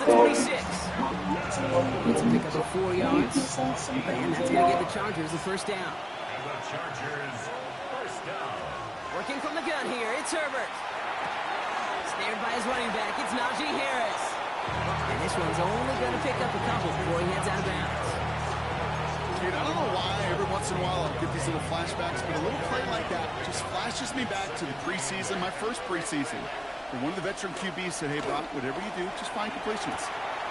the 26. It's a pickup of 4 yards. And that's going to give the Chargers the first down. Working from the gun here, it's Herbert. Snared by his running back, it's Najee Harris. And this one's only going to pick up a couple before he heads out of bounds. Dude, I don't know why every once in a while I get these little flashbacks, but a little play like that just flashes me back to the preseason, my first preseason. And one of the veteran QBs said, hey, Brock, whatever you do, just find completions.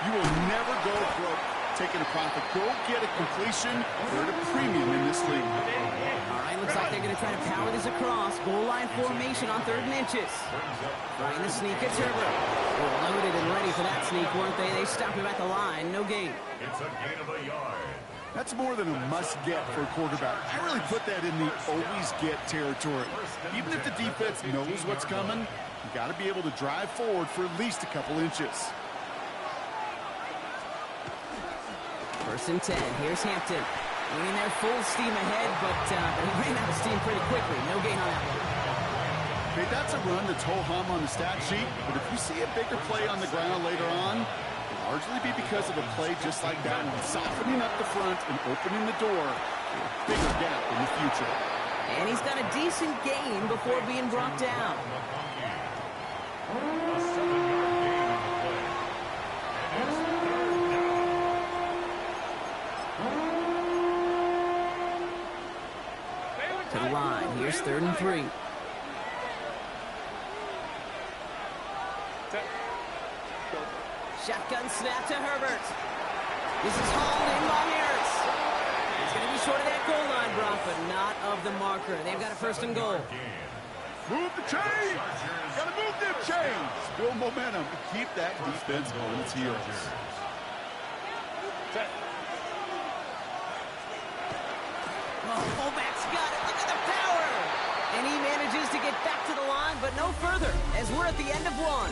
You will never go broke taking a profit. Go get a completion. They're at a premium in this league. All right, looks like they're going to try to power this across. Goal line formation on 3rd and inches. Trying the sneak, it's Herbert. They're loaded and ready for that sneak, weren't they? They stop him at the line. No gain. It's a gain of a yard. That's more than a must-get for a quarterback. I really put that in the always-get territory. Even if the defense knows what's coming, you got to be able to drive forward for at least a couple inches. 1st and 10. Here's Hampton. Running there full steam ahead, but he ran out of steam pretty quickly. No gain on that one. Okay, that's a run that's ho-hum on the stat sheet, but if you see a bigger play on the ground later on, it'll largely be because of a play just like that one, softening up the front and opening the door for a bigger gap in the future. And he's got a decent gain before being brought down. To the line. Here's 3rd and 3. Shotgun snap to Herbert. This is hauled in by Harris. He's going to be short of that goal line, Brock, but not of the marker. They've got a 1st and goal. Move the chains! Gotta move them chains! Build momentum to keep that defense on its heels. Oh, fullback's got it. Look at the power! And he manages to get back to the line, but no further, as we're at the end of 1.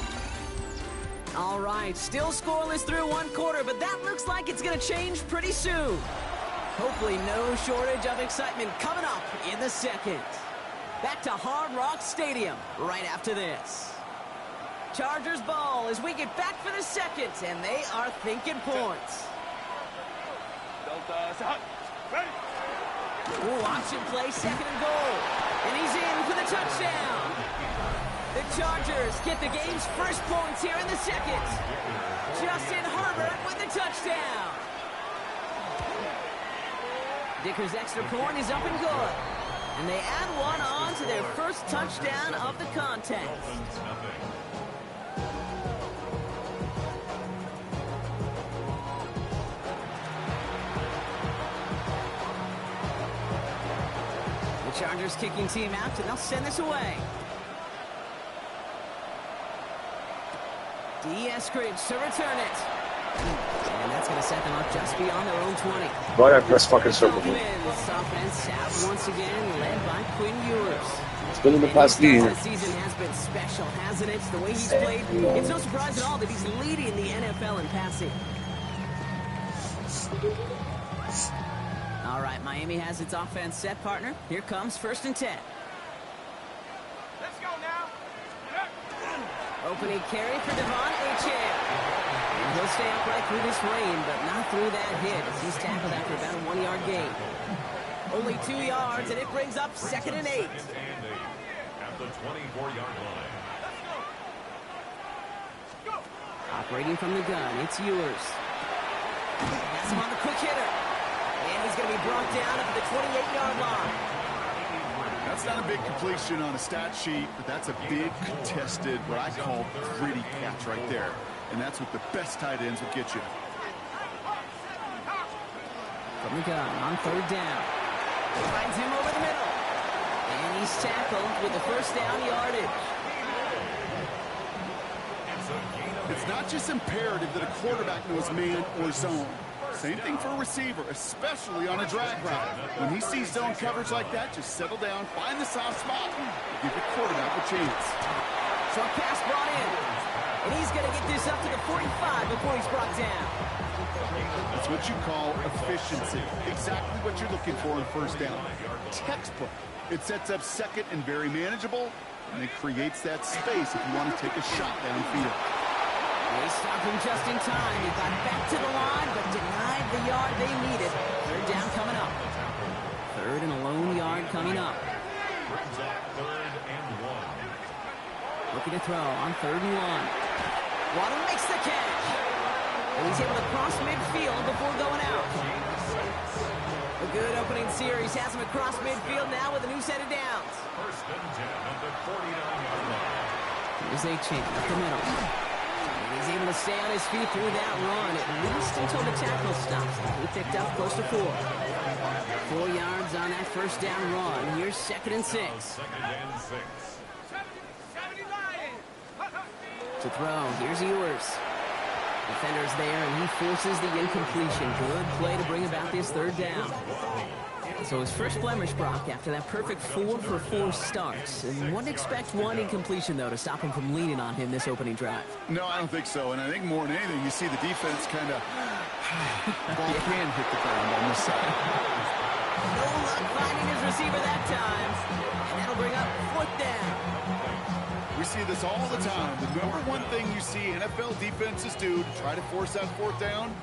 All right, still scoreless through 1 quarter, but that looks like it's going to change pretty soon. Hopefully no shortage of excitement coming up in the 2nd. Back to Hard Rock Stadium right after this. Chargers ball as we get back for the 2nd, and they are thinking points. Ooh, option play, 2nd and goal. And he's in for the touchdown. The Chargers get the game's first points here in the 2nd. Justin Herbert with the touchdown. Dicker's extra point is up and good. And they add one on to their first touchdown of the contest. The Chargers kicking team out, and they'll send this away. Eskridge to return it. And that's going to set them up just beyond their own 20. Why I press fucking circle? Offense out once again, led by Quinn Ewers. It's been in the past game. This season has been special, hasn't it? The way he's played, it's no surprise at all that he's leading the NFL in passing. All right, Miami has its offense set, partner. Here comes 1st and 10. Let's go now. Opening carry for Devon Achane. And he'll stay upright through this rain, but not through that hit as he's tackled after about a 1-yard gain. Only 2 yards, and it brings up 2nd and 8. At the 24-yard line. Operating from the gun, it's Ewers. That's him on the quick hitter. And he's going to be brought down at the 28-yard line. That's not a big completion on a stat sheet, but that's a big contested, what I call gritty catch right there. And that's what the best tight ends will get you. From the gun on 3rd down. Finds him over the middle. And he's tackled with the first down yardage. It's not just imperative that a quarterback knows man or zone. Same thing for a receiver, especially on a drag route. When he sees zone coverage like that, just settle down, find the soft spot, and give the quarterback a chance. Short pass brought in. And he's going to get this up to the 45 before he's brought down. That's what you call efficiency. Exactly what you're looking for in 1st down. Textbook. It sets up 2nd and very manageable, and it creates that space if you want to take a shot downfield. They stopped him just in time. He got back to the line, but denied the yard they needed. Third down coming up. Third and a lone yard coming up. Brings up 3rd and 1. Looking to throw on 3rd and 1. Waddle makes the catch. And he's able to cross midfield before going out. A good opening series has him across midfield now with a new set of downs. 1st and 10 at the 49-yard line. Here's A-Chain up the middle. And he's able to stay on his feet through that run, at least until the tackle stops. He picked up close to 4. 4 yards on that first down run. Here's 2nd and 6. 2nd and 6. To throw, here's Ewers. Defender's there, and he forces the incompletion. Good play to bring about this 3rd down. So his first blemish, Brock, after that perfect 4-for-4 starts. And wouldn't expect one incompletion, though, to stop him from leaning on him this opening drive. No, I don't think so. And I think more than anything, you see the defense kind of ball can hit the ground on this side. No luck finding his receiver that time. And that'll bring up 4th down. We see this all the time. The number one thing you see NFL defenses do to try to force that 4th down,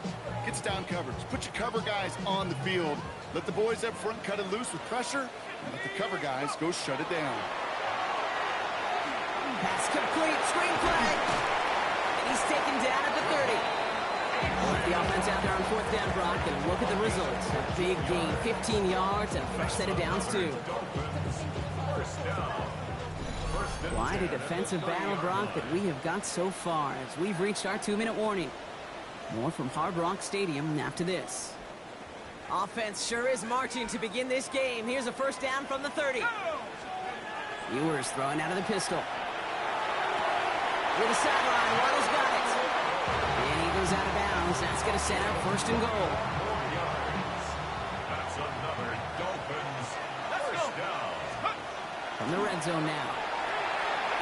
gets down coverage. Put your cover guys on the field. Let the boys up front cut it loose with pressure, and let the cover guys go shut it down. Pass complete, screen play. And he's taken down at the 30. The offense out there on 4th down, Brock, and look at the results. A big gain, 15 yards, and a fresh set of downs, too. Quite a defensive battle, Brock, that we have got so far as we've reached our 2-minute warning. More from Hard Rock Stadium after this. Offense sure is marching to begin this game. Here's a first down from the 30. Ewers throwing out of the pistol. With the sideline, Waddle's got it. And he goes out of bounds. That's going to set up 1st and goal. 4 yards. That's another Dolphins first down. From the red zone now.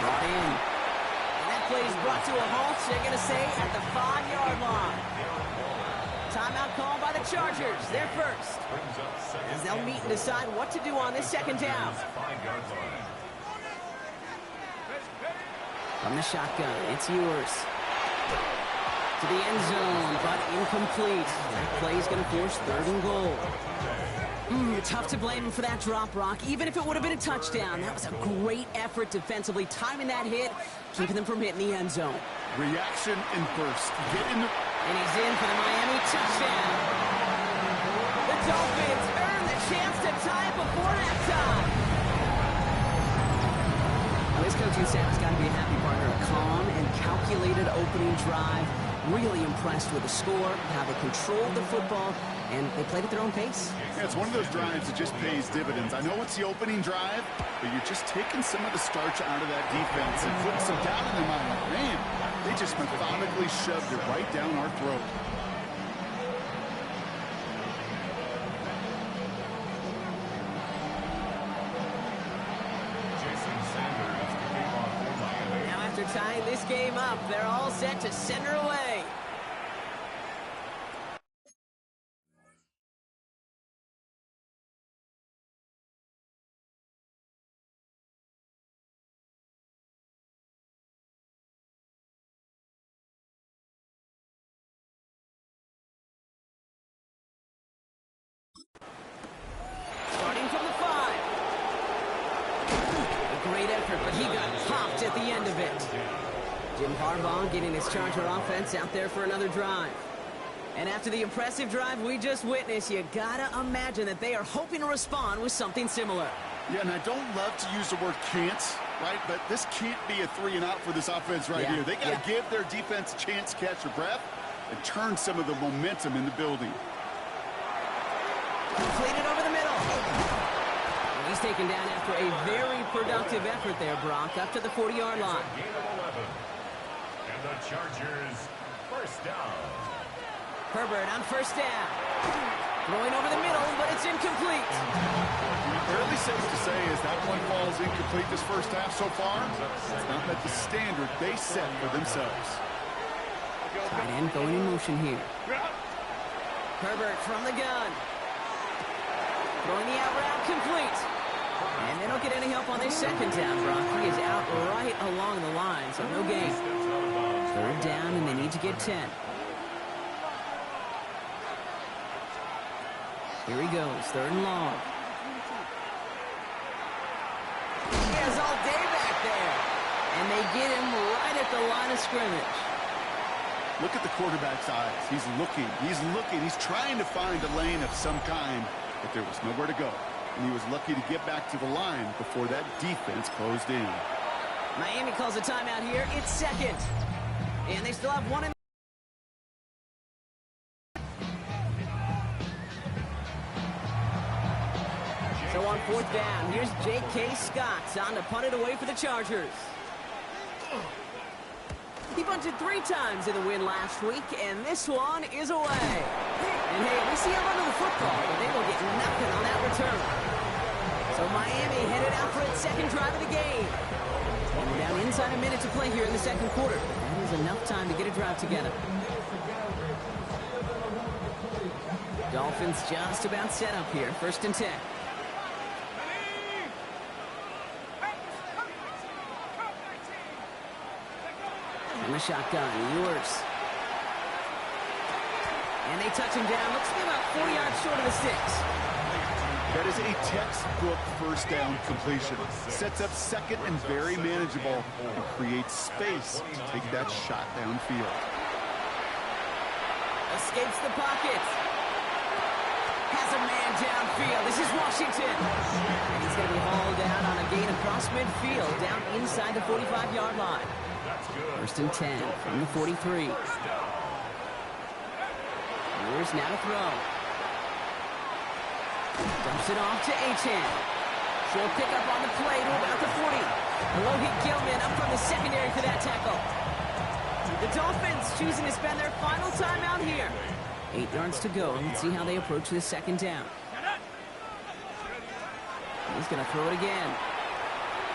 Brought in. And that play is brought to a halt, they're going to say, at the 5-yard line. Timeout called by the Chargers. They're first. As they'll meet and decide what to do on this 2nd down. 5-yard line. From the shotgun, it's Ewers. To the end zone, but incomplete. That play is going to force 3rd and goal. Tough to blame him for that drop, Brock. Even if it would have been a touchdown, that was a great effort defensively, timing that hit, keeping them from hitting the end zone. Reaction and burst. Get in the... And he's in for the Miami touchdown. The Dolphins earn the chance to tie it before halftime. Well, his coaching staff has got to be a happy partner. A calm and calculated opening drive. Really impressed with the score, how they controlled the football, and they played at their own pace. Yeah, it's one of those drives that just pays dividends. I know it's the opening drive, but you're just taking some of the starch out of that defense and putting some doubt in their mind. Man, they just methodically shoved it right down our throat. Now after tying this game up, they're all set to send her away. Starting from the 5. A great effort, but he got popped at the end of it. Jim Harbaugh getting his Charger offense out there for another drive. And after the impressive drive we just witnessed, you gotta imagine that they are hoping to respond with something similar. Yeah, and I don't love to use the word can't, right? But this can't be a 3 and out for this offense right here. They got to give their defense a chance to catch their breath and turn some of the momentum in the building. Completed over the middle. And he's taken down after a very productive effort there, Brock, up to the 40-yard line. Gain of 11. And the Chargers first down. Herbert on first down. Throwing over the middle, but it's incomplete. Fairly safe to say as that one falls incomplete this first half so far, it's not met the standard they set for themselves. Tight end going in motion here. Herbert from the gun. Throwing the out route complete. And they don't get any help on this 2nd down, Brock. He is out right along the line, so no gain. Third down, and they need to get 10. Here he goes, third and long. He has all day back there. And they get him right at the line of scrimmage. Look at the quarterback's eyes. He's looking. He's trying to find a lane of some kind, but there was nowhere to go. And he was lucky to get back to the line before that defense closed in. Miami calls a timeout here. It's second. And they still have one in. So on fourth down, here's J.K. Scott on to punt it away for the Chargers. He bunted 3 times in the win last week, and this one is away. And hey, we see him under the football, but they will get nothing on that return. So Miami headed out for its second drive of the game. And we're down inside a minute to play here in the second quarter. That is enough time to get a drive together. Dolphins just about set up here. First and 10. From the shotgun, Ewers. And they touch him down. Looks to be about 40 yards short of the sticks. That is a textbook first down completion. Sets up second and very manageable and creates space to take that shot downfield. Escapes the pocket. Has a man downfield. This is Washington. And he's going to be hauled down on a gain across midfield, down inside the 45-yard line. First and 10 from the 43. Ewers now to throw. Dumps it off to Achane. Short pickup on the play to about the 40. Logan Gilman up from the secondary for that tackle. The Dolphins choosing to spend their final timeout here. 8 yards to go. Let's see how they approach this second down. He's going to throw it again.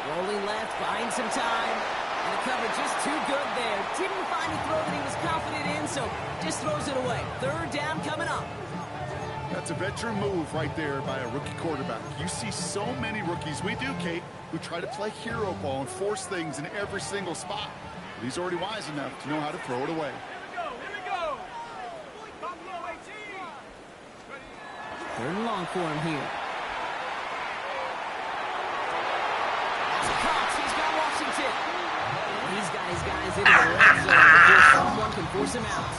Rolling left, buying some time. And the coverage just too good there. Didn't find a throw that he was confident in, so just throws it away. Third down coming up. That's a veteran move right there by a rookie quarterback. You see so many rookies, we do, Kate, who try to play hero ball and force things in every single spot. But he's already wise enough to know how to throw it away. Third and long for him here. That's a Cox. He's got Washington. He's got his guys into the red zone before someone can force him out.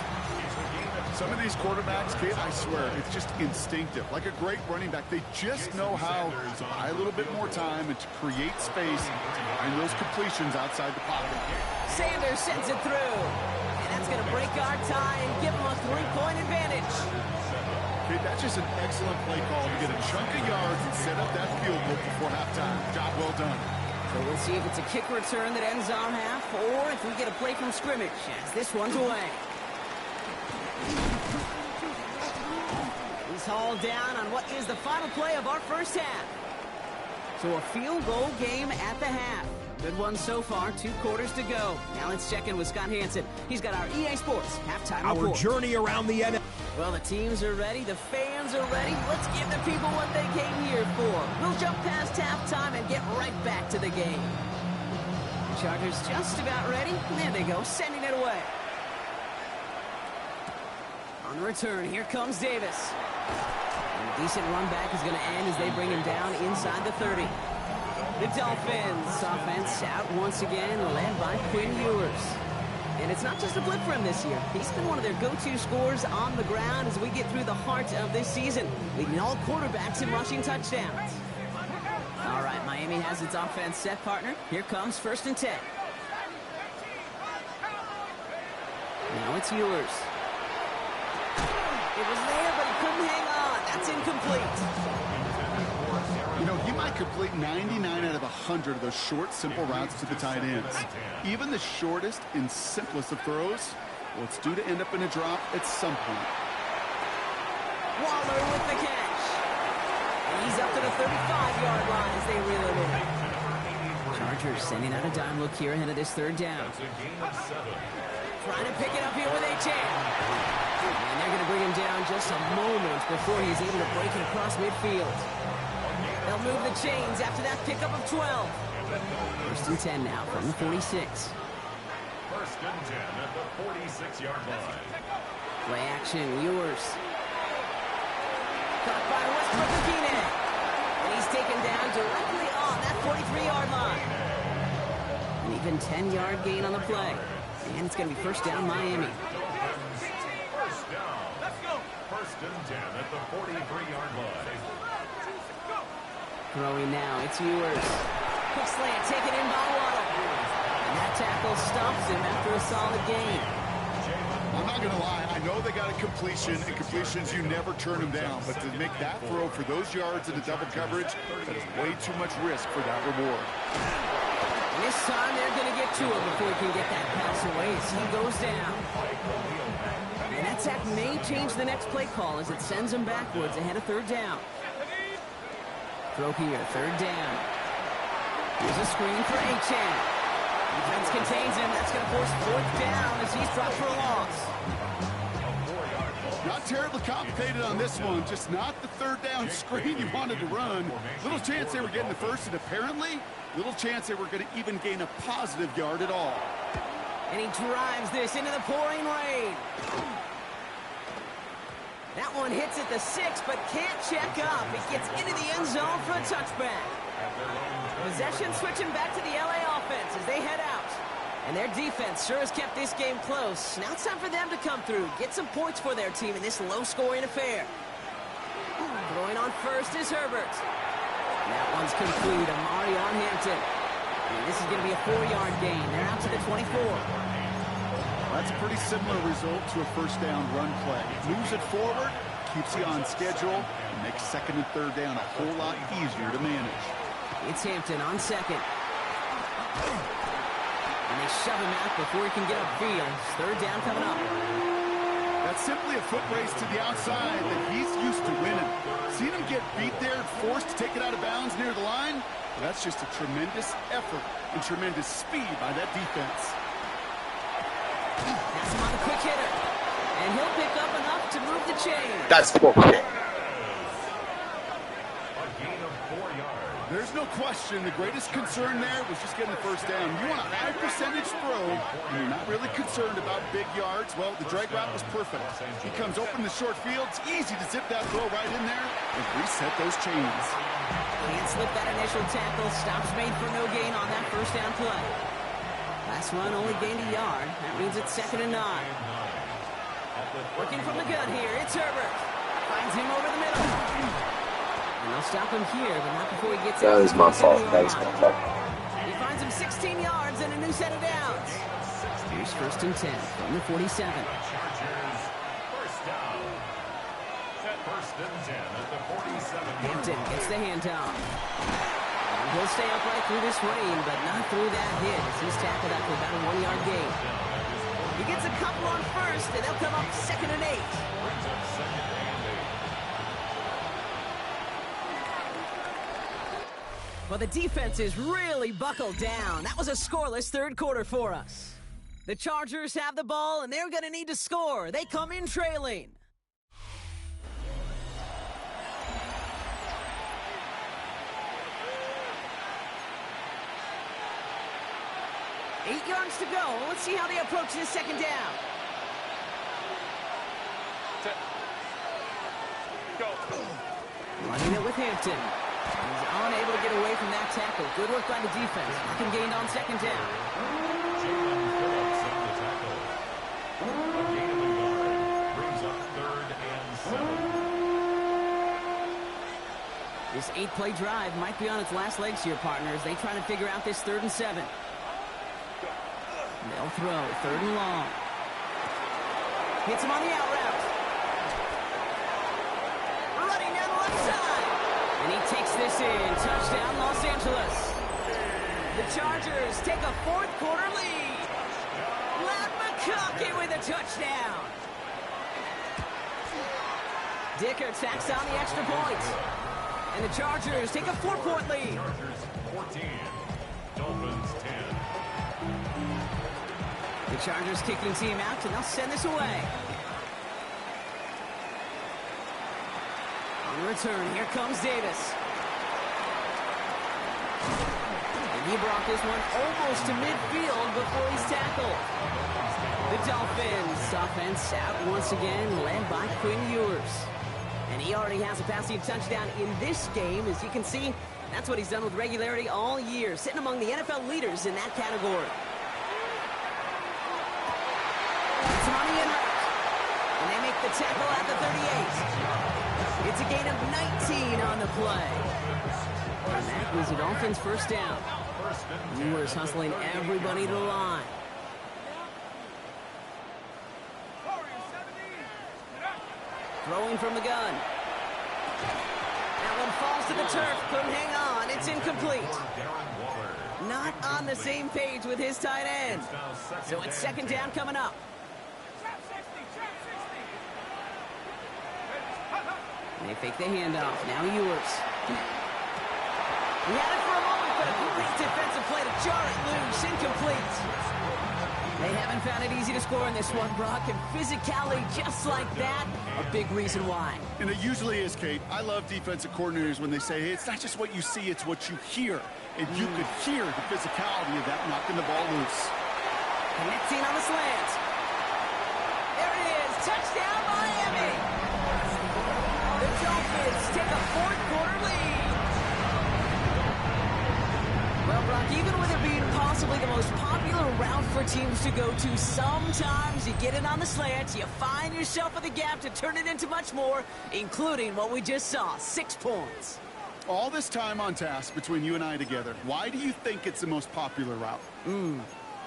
Some of these quarterbacks, Kate, I swear, it's just instinctive. Like a great running back, they just know how to buy a little bit more time and to create space to find those completions outside the pocket. Sanders sends it through. And that's going to break our tie and give him a 3-point advantage. Okay, that's just an excellent play call to get a chunk of yards and set up that field goal before halftime. Job well done. So we'll see if it's a kick return that ends our half, or if we get a play from scrimmage, as this one's away. He's hauled down on what is the final play of our first half. So a field goal game at the half. Good one so far, 2 quarters to go. Now let's check in with Scott Hansen. He's got our EA Sports halftime report. Our journey around the NFL. Well, the teams are ready, the fans are ready. Let's give the people what they came here for. We'll jump past halftime and get right back to the game. The Chargers just about ready. There they go, sending it away. On the return, here comes Davis. And a decent run back is going to end as they bring him down inside the 30. The Dolphins offense out once again, led by Quinn Ewers. And it's not just a blip for him this year. He's been one of their go-to scorers on the ground as we get through the heart of this season, leading all quarterbacks in rushing touchdowns. All right, Miami has its offense set, partner. Here comes first and 10. Now it's Ewers. It was there, but he couldn't hang on. That's incomplete. You know, he might complete 99 out of 100 of those short, simple routes to the tight ends. Even the shortest and simplest of throws, well, it's due to end up in a drop at some point. Waller with the catch. He's up to the 35-yard line as they reel it in. Chargers sending out a dime look here ahead of this third down. Trying to pick it up here with Achane. And they're going to bring him down just a moment before he's able to break it across midfield. They'll move the chains after that pickup of 12. First and 10 now from the 46. First and 10 at the 46-yard line. Play action, Ewers. Caught by Westbrook again. And he's taken down directly on that 43-yard line. An even 10-yard gain on the play. And it's going to be first down, Miami. First down. Let's go. First and 10 at the 43-yard line. Throwing now, it's Ewers. Quick slant taken in by Waddle. And that tackle stops him after a solid gain. I'm not going to lie. I know they got a completion, and completions, you never turn them down. But to make that throw for those yards into double coverage, that is way too much risk for that reward. And this time, they're going to get to him before he can get that pass away as he goes down. And that sack may change the next play call as it sends him backwards ahead of third down. Throw here, third down. Here's a screen for Achane. Defense contains him. That's going to force fourth down as he's dropped for a loss. Not terribly complicated on this one. Just not the third down screen you wanted to run. Little chance they were getting the first, and apparently, little chance they were going to even gain a positive yard at all. And he drives this into the pouring rain. That one hits at the 6, but can't check up. It gets into the end zone for a touchback. Possession switching back to the LA offense as they head out. And their defense sure has kept this game close. Now it's time for them to come through, get some points for their team in this low-scoring affair. Throwing on first is Herbert. That one's complete. Amari on Hampton. And this is going to be a 4-yard gain. They're out to the 24. That's a pretty similar result to a first down run play. Moves it forward, keeps you on schedule, and makes second and third down a whole lot easier to manage. It's Hampton on second. And they shove him out before he can get upfield. It's third down coming up. That's simply a foot race to the outside that he's used to winning. Seen him get beat there, forced to take it out of bounds near the line? Well, that's just a tremendous effort and tremendous speed by that defense. That's him on the quick hitter. And he'll pick up enough to move the chain. That's bullshit. A gain of 4 yards. There's no question the greatest concern there was just getting the first down. You want a high percentage throw, and you're not really concerned about big yards. Well, the drag route was perfect. He comes open the short field. It's easy to zip that throw right in there and reset those chains. Can't slip that initial tackle. Stops made for no gain on that first down play. Last run only gained a yard. That means it's second and 9. Working from the gun here, it's Herbert. Finds him over the middle. And they'll stop him here, but not before he gets That out. is my fault. That is my fault. He finds him 16 yards and a new set of downs. Here's first and 10 from the 47. Chargers, first down. First and 10 at the 47. Hampton gets the handoff. He'll stay upright through this rain, but not through that hit as he's tackled after about a 1-yard gain. He gets a couple on first, and they'll come up second and 8. Brings up second and 8. Well, the defense is really buckled down. That was a scoreless third quarter for us. The Chargers have the ball, and they're going to need to score. They come in trailing. 8 yards to go. Let's see how they approach this second down. Go. Running it with Hampton. He's unable to get away from that tackle. Good work by the defense. Fucking gained on second down. Jalen Phillips on the tackle. A gain of a yard. Brings up third and 7. This 8-play drive might be on its last legs here, partners. They try to figure out this third and 7. They'll throw third and long. Hits him on the out route. Running down the left side. And he takes this in. Touchdown, Los Angeles. The Chargers take a fourth quarter lead. Matt McConkey with a touchdown. Dicker tacks on the extra point. And the Chargers take a 4-point lead. Chargers 14. Dolphins 10. The Chargers kicking team out, and they'll send this away. On return, here comes Davis. He brought this one almost to midfield before he's tackled. The Dolphins offense out once again, led by Quinn Ewers. And he already has a passing touchdown in this game. As you can see, that's what he's done with regularity all year, sitting among the NFL leaders in that category. It's money in right. And they make the tackle at the 38. It's a gain of 19 on the play. And that was the Dolphins' first down. Ewers hustling everybody to the line. Throwing from the gun. That one falls to the turf. Couldn't hang on. It's incomplete. Not on the same page with his tight end. So it's second down coming up. They fake the handoff. Now Ewers. He had it for a moment, but a great defensive play to jar it loose. Incomplete. They haven't found it easy to score in this one, Brock, and physicality just like that, a big reason why. And it usually is, Kate. I love defensive coordinators when they say, hey, it's not just what you see, it's what you hear. And you could hear the physicality of that knocking the ball loose. Connecting on the slant. There it is. Touchdown, Miami. The Dolphins take a fourth-quarter lead. Well, Brock, even with it being possibly the most popular route for teams to go to, sometimes you get it on the slant, you find yourself in the gap to turn it into much more, including what we just saw, 6 points. All this time on task between you and I together, why do you think it's the most popular route?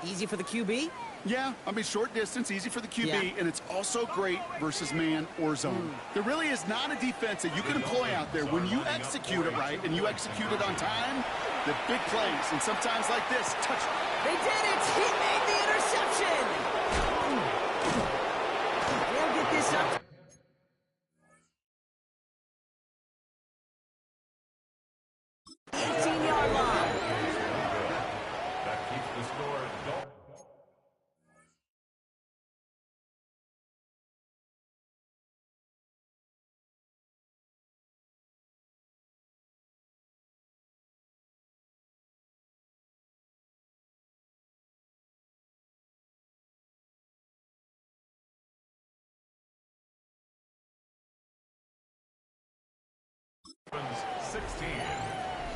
Easy for the QB? Yeah, I mean, short distance, easy for the QB, Yeah. and it's also great versus man or zone. There really is not a defense that you can employ out there. When you execute it right and you execute it on time, the big plays, and sometimes like this, touch. They did it! He made the interception! They'll get this up. 18-yard line. That keeps the score. Dolphins 16.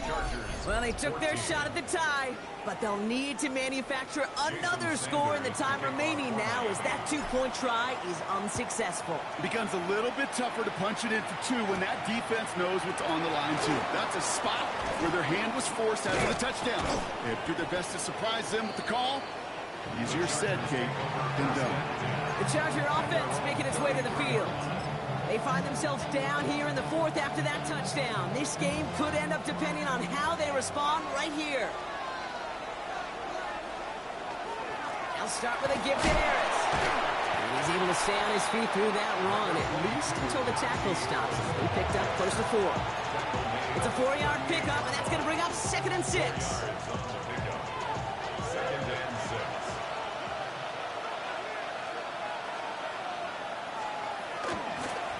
Chargers. Well, they took 14. their shot at the tie, but they'll need to manufacture another score in the time remaining now as that two-point try is unsuccessful. It becomes a little bit tougher to punch it in for two when that defense knows what's on the line, too. That's a spot where their hand was forced after the touchdown. They have to do their best to surprise them with the call. Easier said, Kate, than done. The Charger offense making its way to the field. They find themselves down here in the fourth after that touchdown. This game could end up depending on how they respond right here. They'll start with a give to Harris. And he's able to stay on his feet through that run, at least until the tackle stops. He picked up close to 4. It's a 4-yard pickup, and that's going to bring up 2nd and 6.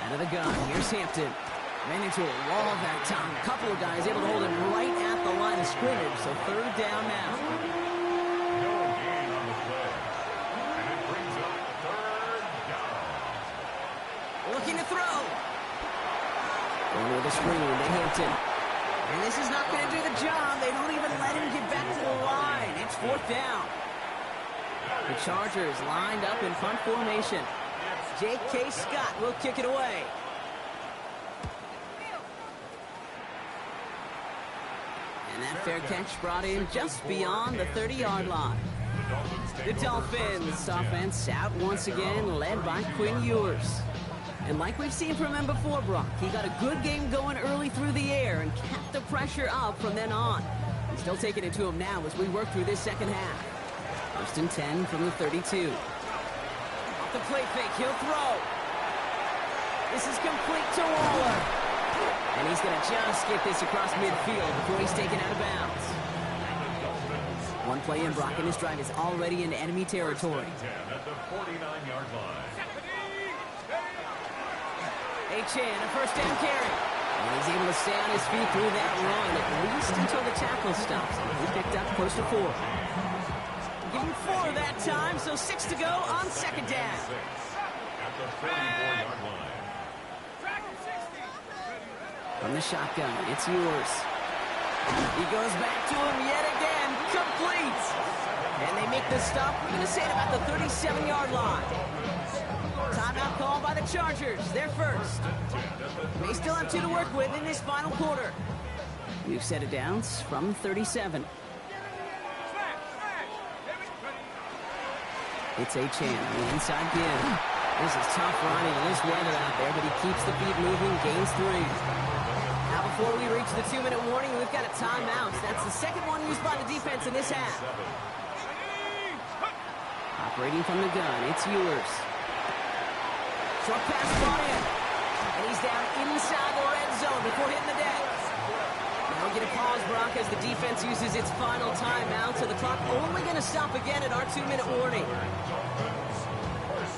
Out of the gun, here's Hampton. Ran into a wall that time. A couple of guys able to hold him right at the line of scrimmage, so 3rd down now. No gain on the play. And it brings up 3rd down. Looking to throw. Going with a screen to Hampton. And this is not going to do the job. They don't even let him get back to the line. It's 4th down. The Chargers lined up in punt formation. J.K. Scott will kick it away. And that fair catch brought in just beyond the 30-yard line. The Dolphins offense out once again, led by Quinn Ewers. And like we've seen from him before, Brock, he got a good game going early through the air and kept the pressure up from then on. He's still taking it to him now as we work through this second half. 1st and 10 from the 32. The play fake, he'll throw. This is complete to Waller. And he's going to just get this across midfield before he's taken out of bounds. One play in, Brock, and his drive is already into enemy territory. At the 49-yard line. Achane, a 1st down carry. And he's able to stay on his feet through that run, at least until the tackle stops. He picked up close to 4. Give him 4 that time, so 6 to go on second down. At the 34-yard line. From the shotgun, it's yours. He goes back to him yet again, complete. And they make the stop, we're going to say, at about the 37-yard line. Timeout called by the Chargers, they're first. They still have 2 to work with in this final quarter. New set of downs from 37. It's Achane on the inside give. This is tough running in this weather out there, but he keeps the feet moving, gains 3. Now before we reach the 2-minute warning, we've got a timeout. That's the second one used by the defense in this half. Operating from the gun, it's yours. Short pass brought in. And he's down inside the red zone before hitting the deck. Now we get a pause, Brock, as the defense uses its final timeout, so the clock only going to stop again at our 2-minute warning.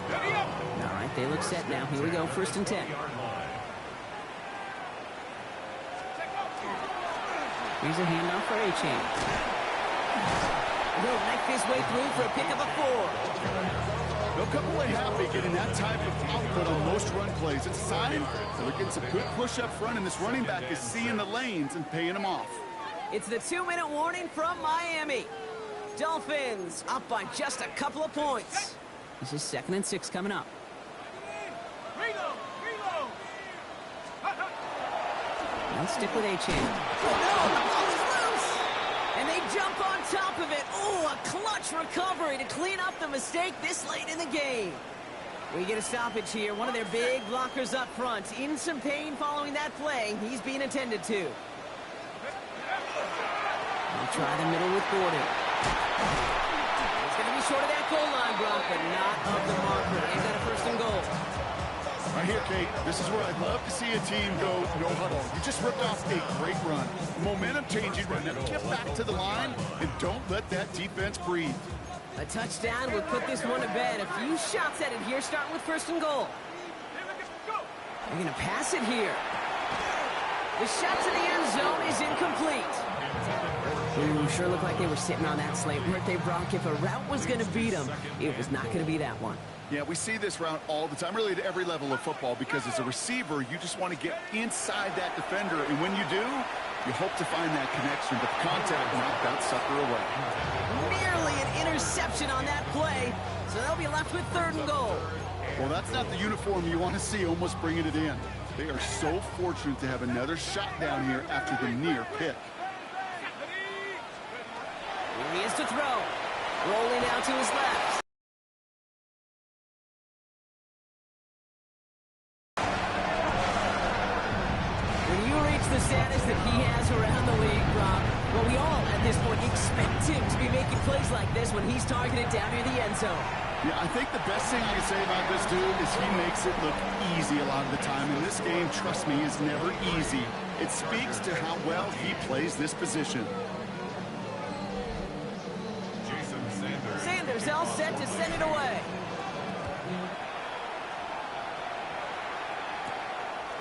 All right, they look set now. Here we go, 1st and 10. Here's a handoff for Achane. He'll knife his way through for a pickup of 4. They'll come away happy getting that type of output on most run plays. It's a sign that they're getting some good push up front, and this running back is seeing the lanes and paying them off. It's the 2-minute warning from Miami. Dolphins up by just a couple of points. This is 2nd and 6 coming up. Let's stick with Achane. Oh, no, the ball is loose! And they jump on top of it. Oh, a clutch recovery to clean up the mistake this late in the game. We get a stoppage here. One of their big blockers up front. In some pain following that play. He's being attended to. We'll try the middle with Gordon. He's going to be short of that goal line, Brock, but not of the marker. They've got a 1st and goal. Right here, Kate, this is where I'd love to see a team go no huddle. You just ripped off a great run. Momentum-changing run. Now get back to the line and don't let that defense breathe. A touchdown would put this one to bed. A few shots at it here, starting with 1st and goal. They're going to pass it here. The shot to the end zone is incomplete. Ooh, sure looked like they were sitting on that slate, weren't they, Brock? If a route was going to beat them, it was not going to be that one. Yeah, we see this route all the time, really at every level of football, because as a receiver, you just want to get inside that defender, and when you do, you hope to find that connection, but the contact knocked that sucker away. Nearly an interception on that play, so they'll be left with 3rd and goal. Well, that's not the uniform you want to see almost bringing it in. They are so fortunate to have another shot down here after the near pick. Here he is to throw. Rolling out to his left. When you reach the status that he has around the league, Brock, well, we all at this point expect him to be making plays like this when he's targeted down near the end zone. Yeah, I think the best thing I can say about this dude is he makes it look easy a lot of the time. And this game, trust me, is never easy. It speaks to how well he plays this position. Sanders all set to send it away.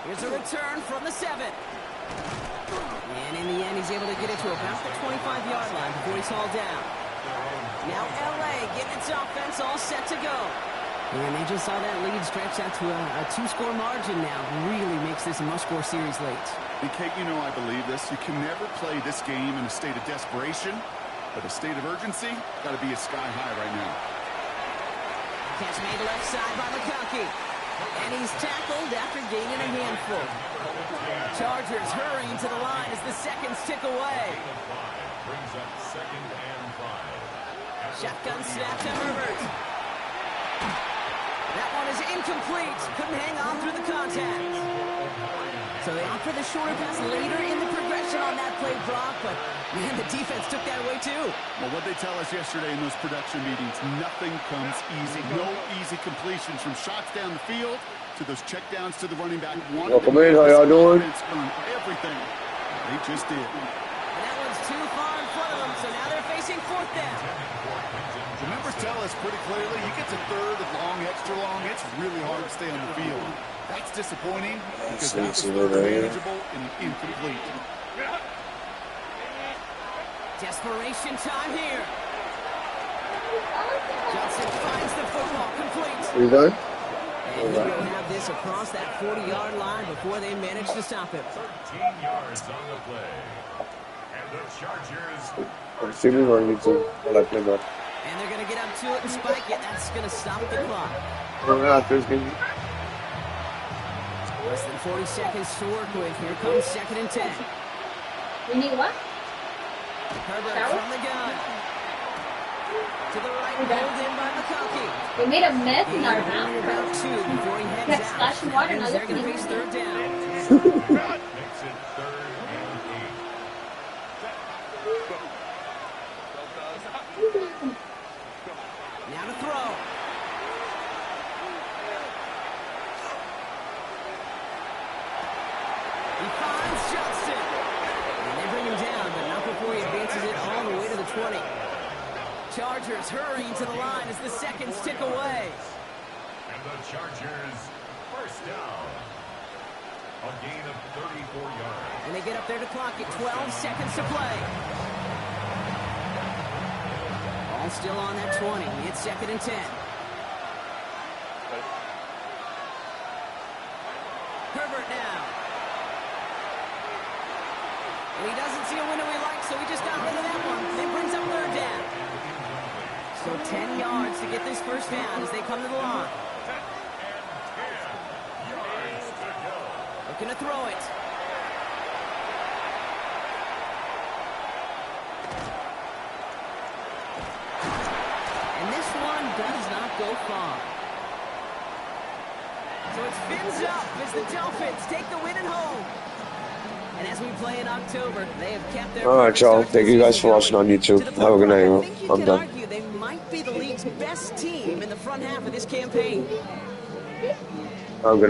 Here's a return from the 7. And in the end, he's able to get it to about the 25-yard line before he's hauled down. Now L.A. getting its offense all set to go. And they just saw that lead stretch out to a 2-score margin now. Really makes this a must-score series late. And Kate, you know I believe this. You can never play this game in a state of desperation, but a state of urgency got to be a sky high right now. Catch made left side by McConkey. And he's tackled after gaining a handful. Chargers hurrying to the line as the seconds tick away. Brings up 2nd and 5. Shotgun snap to Herbert. That one is incomplete. Couldn't hang on through the contact. So they opt for the shorter pass later in the progression on that play, Brock, but man, the defense took that away too. Well, what they tell us yesterday in those production meetings, nothing comes easy. No easy completions from shots down the field to those checkdowns to the running back. Welcome in, how y'all doing? Everything. They just did. And that one's too far in front of them, so now they're facing 4th down. The numbers tell us pretty clearly, you get to third and long, extra long, it's really hard to stay on the field. That's disappointing because that was third and manageable and incomplete. Desperation time here. Johnson finds the football complete. Are you done? And he'll have this across that 40-yard line before they manage to stop him. 13 yards on the play. And the Chargers. I'm streaming on YouTube. I like my God. And they're going to get up to it and spike it. That's going to stop the clock. Oh, yeah, there's going to be. Less than 40 seconds to work with. Here comes 2nd and 10. We need what? Herbert Shower? from the gun. To the right, pulled in by McConkey. We made a mess in our About mouth. 2 before he heads Kept out. splashing water and Means they're going to listening. face 3rd down. Makes it 3rd and 8. Now to throw. He finds Johnson. And they bring him down, but not before he advances it all the way to the 20. Chargers hurrying to the line as the seconds tick away. And the Chargers, first down. A gain of 34 yards. And they get up there to clock it. 12 seconds to play. All still on that 20. It's 2nd and 10. Herbert now. And he doesn't see a window he likes, so he just got rid of that one. That brings up 3rd down. So 10 yards to get this first down as they come to the line. Looking to throw it. And this one does not go far. So it's fins up as the Dolphins take the win at home. And as we play in October, they have kept their... Alright, y'all. Thank you guys for watching on YouTube. Have a good night. I think you I'm can done. argue they might be the league's best team in the front half of this campaign. Have a good night.